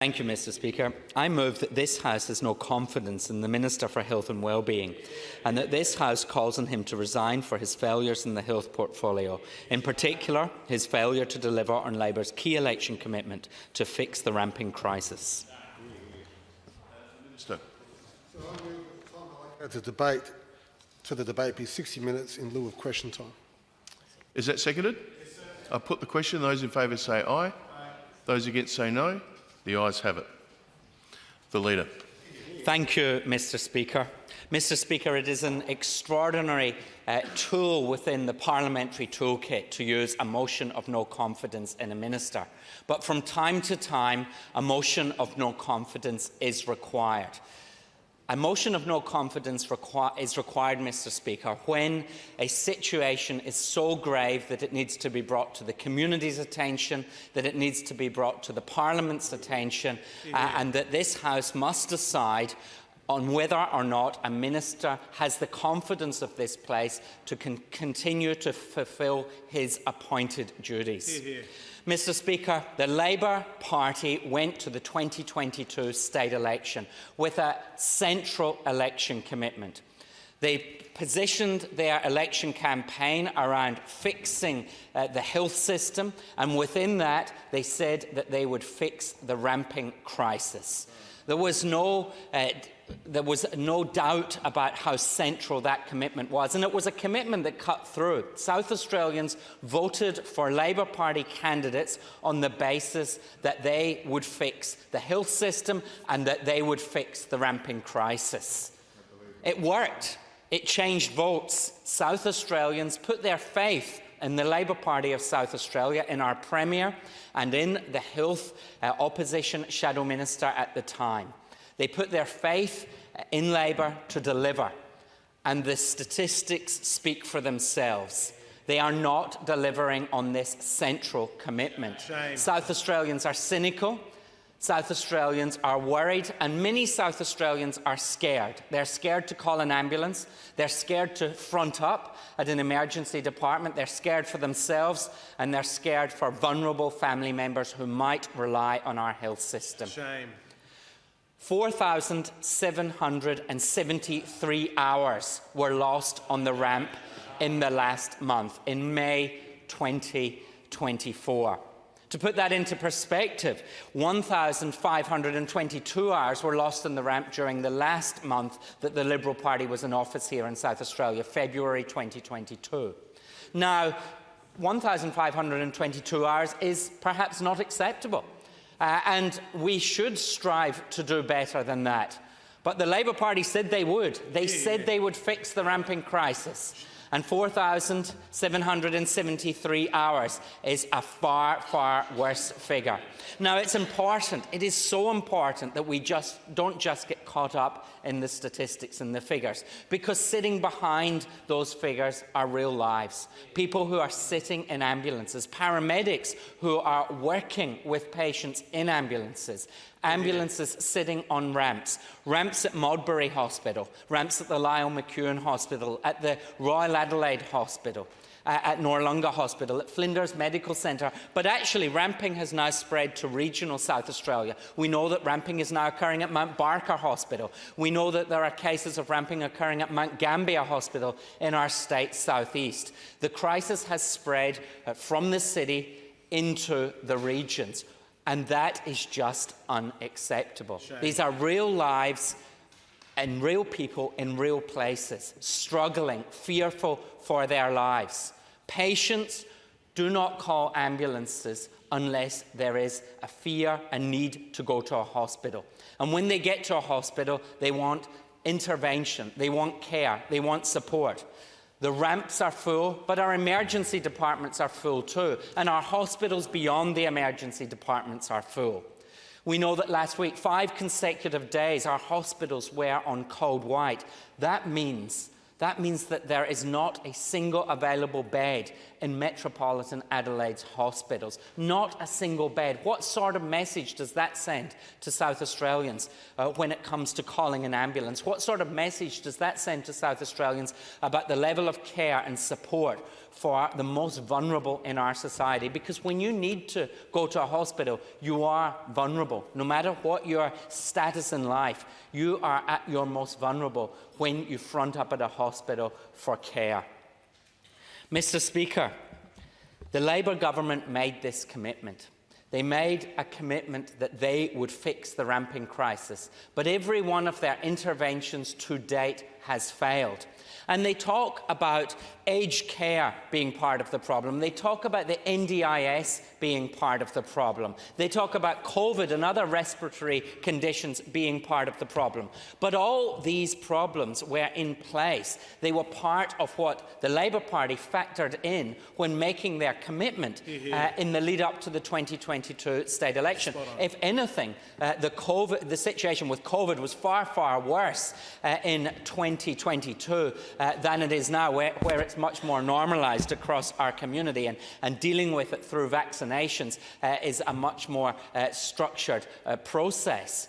Thank you, Mr Speaker. I move that this House has no confidence in the Minister for Health and Wellbeing, and that this House calls on him to resign for his failures in the health portfolio, in particular his failure to deliver on Labour's key election commitment to fix the ramping crisis. Minister. So I move that the time allocated to the debate be 60 minutes in lieu of question time. Is that seconded? Yes, sir. I put the question. Those in favour say aye. Aye. Those against say no. The ayes have it. The Leader. Thank you, Mr Speaker. Mr Speaker, it is an extraordinary tool within the parliamentary toolkit to use a motion of no confidence in a minister. But from time to time, a motion of no confidence is required. A motion of no confidence is required, Mr Speaker, when a situation is so grave that it needs to be brought to the community's attention, that it needs to be brought to the Parliament's attention, and that this House must decide on whether or not a minister has the confidence of this place to continue to fulfil his appointed duties. Mr Speaker, the Labour Party went to the 2022 state election with a central election commitment. They positioned their election campaign around fixing the health system, and within that they said that they would fix the ramping crisis. There was no doubt about how central that commitment was, and it was a commitment that cut through. South Australians voted for Labour Party candidates on the basis that they would fix the health system and that they would fix the ramping crisis. It worked. It changed votes. South Australians put their faith in the Labour Party of South Australia, in our Premier, and in the Health Opposition Shadow Minister at the time. They put their faith in Labour to deliver, and the statistics speak for themselves. They are not delivering on this central commitment. Shame. South Australians are cynical. South Australians are worried, and many South Australians are scared. They're scared to call an ambulance. They're scared to front up at an emergency department. They're scared for themselves, and they're scared for vulnerable family members who might rely on our health system. Shame. 4,773 hours were lost on the ramp in the last month, in May 2024. To put that into perspective, 1,522 hours were lost on the ramp during the last month that the Liberal Party was in office here in South Australia, February 2022. Now, 1,522 hours is perhaps not acceptable, and we should strive to do better than that. But the Labour Party said they would. They said they would fix the ramping crisis. And 4,773 hours is a far, far worse figure. Now, it's important, it is so important that we don't just get caught up in the statistics and the figures, because sitting behind those figures are real lives. People who are sitting in ambulances, paramedics who are working with patients in ambulances, ambulances sitting on ramps, ramps at Modbury Hospital, ramps at the Lyle McEwen Hospital, at the Royal Adelaide Hospital, at Noarlunga Hospital, at Flinders Medical Centre. But actually, ramping has now spread to regional South Australia. We know that ramping is now occurring at Mount Barker Hospital. We know that there are cases of ramping occurring at Mount Gambier Hospital in our state southeast. The crisis has spread from the city into the regions. And that is just unacceptable. Shame. These are real lives and real people in real places, struggling, fearful for their lives. Patients do not call ambulances unless there is a fear and need to go to a hospital. And when they get to a hospital, they want intervention, they want care, they want support. The ramps are full, but our emergency departments are full too, and our hospitals beyond the emergency departments are full. We know that last week, 5 consecutive days, our hospitals were on cold white. That means that there is not a single available bed in metropolitan Adelaide's hospitals. Not a single bed. What sort of message does that send to South Australians when it comes to calling an ambulance? What sort of message does that send to South Australians about the level of care and support for the most vulnerable in our society, because when you need to go to a hospital, you are vulnerable. No matter what your status in life, you are at your most vulnerable when you front up at a hospital for care. Mr. Speaker, the Labour government made this commitment. They made a commitment that they would fix the ramping crisis, but every one of their interventions to date has failed. And they talk about aged care being part of the problem. They talk about the NDIS being part of the problem. They talk about COVID and other respiratory conditions being part of the problem. But all these problems were in place. They were part of what the Labour Party factored in when making their commitment in the lead up to the 2022 state election. If anything, the situation with COVID was far, far worse in 2022 than it is now, where it's much more normalised across our community, and dealing with it through vaccinations is a much more structured process.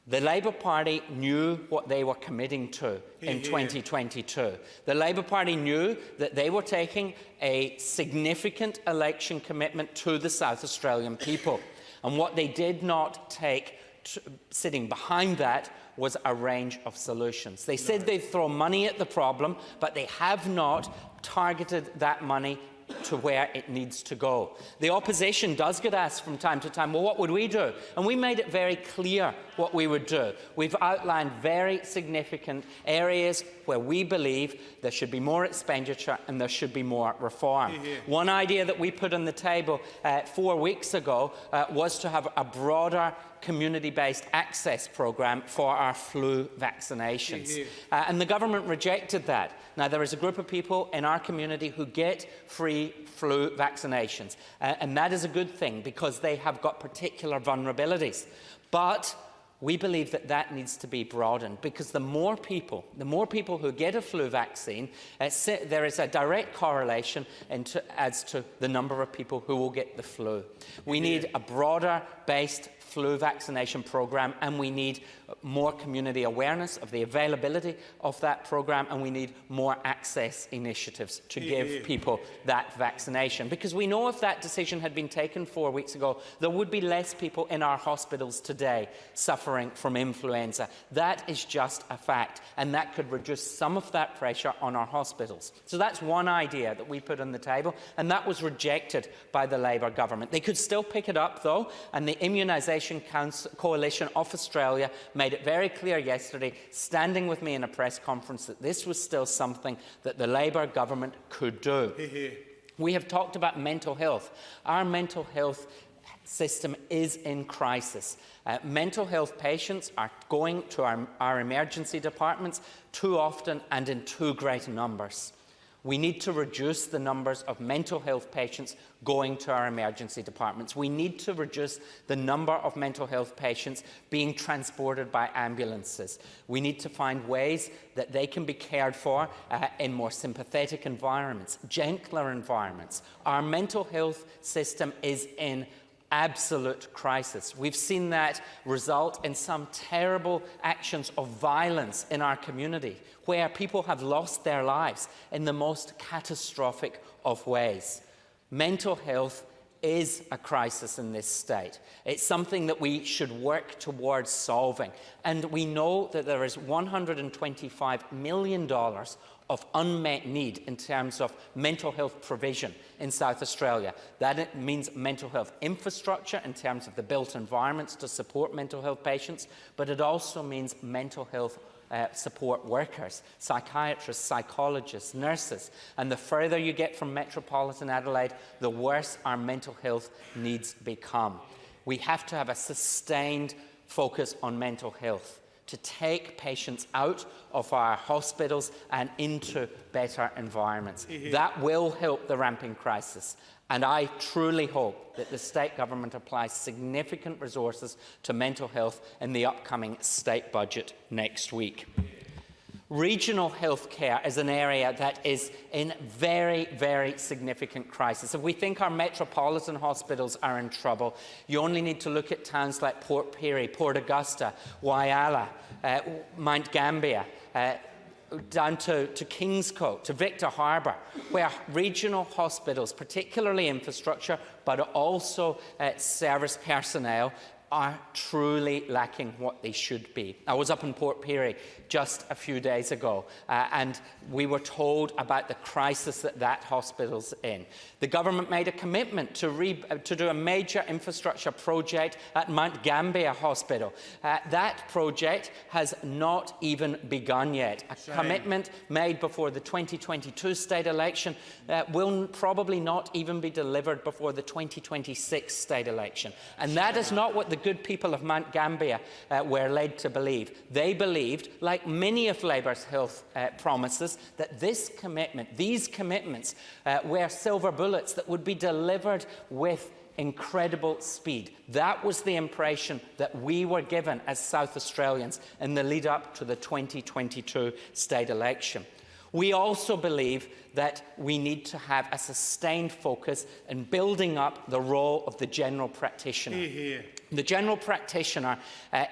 The Labour Party knew what they were committing to in 2022. The Labour Party knew that they were taking a significant election commitment to the South Australian people. And what they did not take, sitting behind that, was a range of solutions. They said they'd throw money at the problem, but they have not targeted that money to where it needs to go. The opposition does get asked from time to time, well, what would we do? And we made it very clear what we would do. We've outlined very significant areas where we believe there should be more expenditure and there should be more reform. One idea that we put on the table 4 weeks ago was to have a broader community-based access programme for our flu vaccinations. And the government rejected that. Now, there is a group of people in our community who get free flu vaccinations, and that is a good thing because they have got particular vulnerabilities. But we believe that that needs to be broadened, because the more people who get a flu vaccine, there is a direct correlation as to the number of people who will get the flu. We need a broader-based flu vaccination programme, and we need more community awareness of the availability of that programme, and we need more access initiatives to give people that vaccination. Because we know if that decision had been taken 4 weeks ago, there would be less people in our hospitals today suffering from influenza. That is just a fact, and that could reduce some of that pressure on our hospitals. So that's one idea that we put on the table, and that was rejected by the Labour government. They could still pick it up, though, and the Immunisation Coalition of Australia made it very clear yesterday, standing with me in a press conference, that this was still something that the Labour government could do. We have talked about mental health. Our mental health system is in crisis. Mental health patients are going to our emergency departments too often and in too great numbers. We need to reduce the numbers of mental health patients going to our emergency departments. We need to reduce the number of mental health patients being transported by ambulances. We need to find ways that they can be cared for in more sympathetic environments, gentler environments. Our mental health system is in absolute crisis. We've seen that result in some terrible actions of violence in our community, where people have lost their lives in the most catastrophic of ways. Mental health is a crisis in this state. It's something that we should work towards solving. And we know that there is $125 million of unmet need in terms of mental health provision in South Australia. That means mental health infrastructure in terms of the built environments to support mental health patients, but it also means mental health support workers, psychiatrists, psychologists, nurses. And the further you get from metropolitan Adelaide, the worse our mental health needs become. We have to have a sustained focus on mental health to take patients out of our hospitals and into better environments. That will help the ramping crisis. And I truly hope that the state government applies significant resources to mental health in the upcoming state budget next week. Regional health care is an area that is in very, very significant crisis. If we think our metropolitan hospitals are in trouble, you only need to look at towns like Port Pirie, Port Augusta, Whyalla, Mount Gambier, down to Kingscote, to Victor Harbour, where regional hospitals, particularly infrastructure, but also service personnel, are truly lacking what they should be. I was up in Port Pirie just a few days ago, and we were told about the crisis that hospital's in. The government made a commitment to do a major infrastructure project at Mount Gambier Hospital. That project has not even begun yet. A commitment made before the 2022 state election will probably not even be delivered before the 2026 state election. And that is not what the good people of Mount Gambier were led to believe. They believed, like many of Labour's health promises, that these commitments were silver bullets that would be delivered with incredible speed. That was the impression that we were given as South Australians in the lead up to the 2022 state election. We also believe that we need to have a sustained focus in building up the role of the general practitioner. Hear, hear. The general practitioner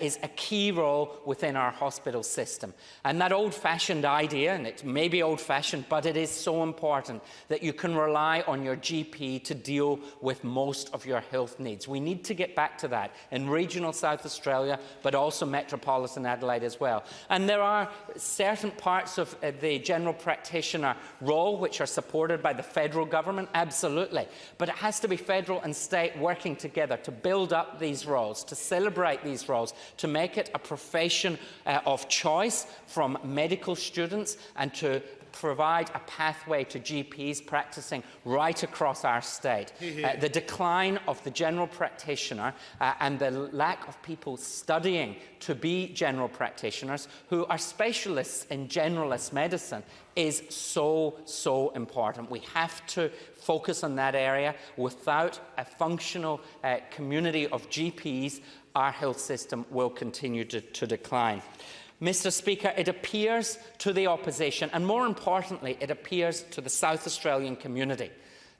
is a key role within our hospital system. And that old-fashioned idea, and it may be old-fashioned, but it is so important that you can rely on your GP to deal with most of your health needs. We need to get back to that in regional South Australia, but also metropolitan Adelaide as well. And there are certain parts of the general practitioner role which are supported by the federal government, absolutely. But it has to be federal and state working together to build up these roles, to celebrate these roles, to make it a profession of choice from medical students, and to provide a pathway to GPs practicing right across our state. The decline of the general practitioner and the lack of people studying to be general practitioners who are specialists in generalist medicine is so important. We have to focus on that area. Without a functional community of GPs, our health system will continue to decline. Mr. Speaker, it appears to the opposition, and more importantly, it appears to the South Australian community,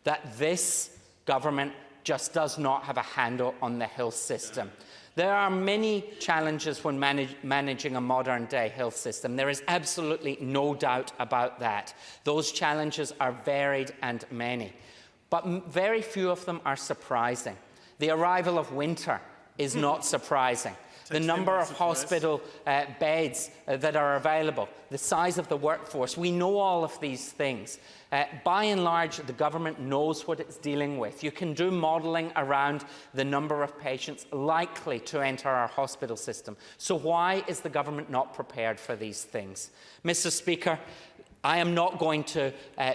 that this government just does not have a handle on the health system. There are many challenges when managing a modern-day health system. There is absolutely no doubt about that. Those challenges are varied and many, but very few of them are surprising. The arrival of winter is not surprising. The number of hospital beds that are available, the size of the workforce, we know all of these things. By and large, the government knows what it's dealing with. You can do modelling around the number of patients likely to enter our hospital system. So why is the government not prepared for these things? Mr. Speaker, I am not going to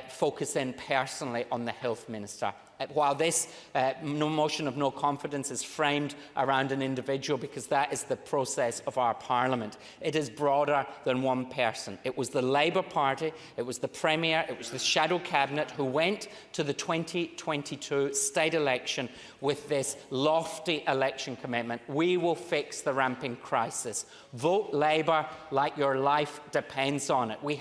focus in personally on the Health Minister. While this motion of no confidence is framed around an individual, because that is the process of our Parliament, it is broader than one person. It was the Labour Party, it was the Premier, it was the Shadow Cabinet who went to the 2022 state election with this lofty election commitment. We will fix the ramping crisis. Vote Labour like your life depends on it. We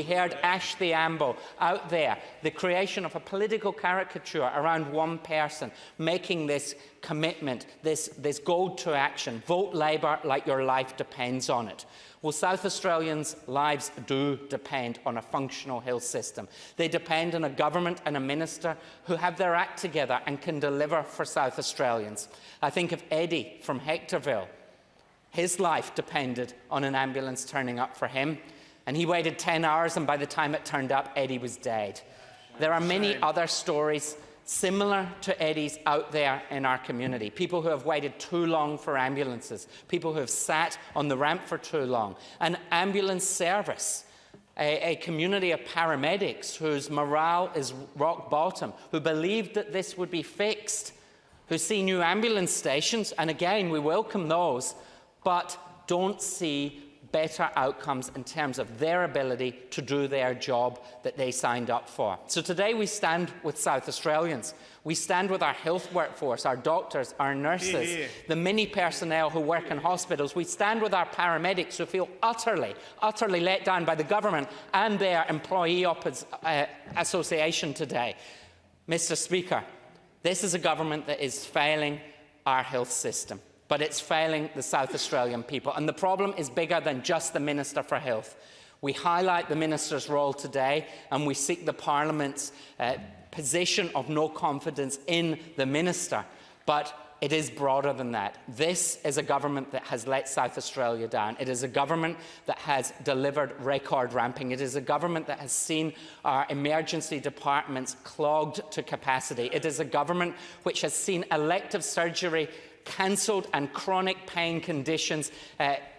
heard Ash the Amble out there, the creation of a political caricature around one person, making this commitment, this goal to action. Vote Labour like your life depends on it. Well, South Australians' lives do depend on a functional health system. They depend on a government and a minister who have their act together and can deliver for South Australians. I think of Eddie from Hectorville. His life depended on an ambulance turning up for him, and he waited 10 hours, and by the time it turned up, Eddie was dead. There are many other stories similar to Eddie's out there in our community. People who have waited too long for ambulances, people who have sat on the ramp for too long. An ambulance service, a community of paramedics whose morale is rock bottom, who believed that this would be fixed, who see new ambulance stations, and again, we welcome those, but don't see better outcomes in terms of their ability to do their job that they signed up for. So today we stand with South Australians. We stand with our health workforce, our doctors, our nurses, the many personnel who work in hospitals. We stand with our paramedics who feel utterly let down by the government and their employee association today. Mr. Speaker, this is a government that is failing our health system, but it's failing the South Australian people. And the problem is bigger than just the Minister for Health. We highlight the Minister's role today, and we seek the Parliament's position of no confidence in the Minister. But it is broader than that. This is a government that has let South Australia down. It is a government that has delivered record ramping. It is a government that has seen our emergency departments clogged to capacity. It is a government which has seen elective surgery cancelled and chronic pain conditions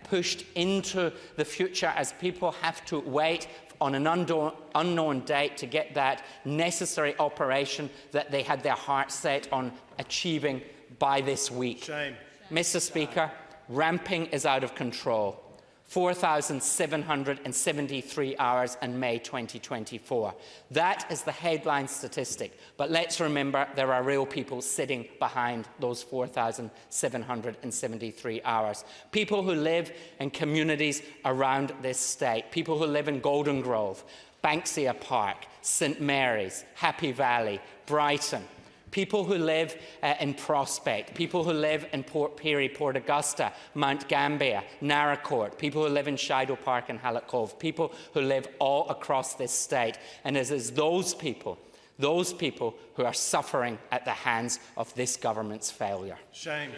pushed into the future as people have to wait on an unknown date to get that necessary operation that they had their heart set on achieving by this week. Shame. Mr. Speaker, ramping is out of control. 4,773 hours in May 2024. That is the headline statistic. But let's remember there are real people sitting behind those 4,773 hours. People who live in communities around this state. People who live in Golden Grove, Banksia Park, St Mary's, Happy Valley, Brighton. People who live in Prospect, people who live in Port Pirie, Port Augusta, Mount Gambier, Narracourt, people who live in Shido Park and Hallett Cove, people who live all across this state. And it is those people who are suffering at the hands of this government's failure. Shame.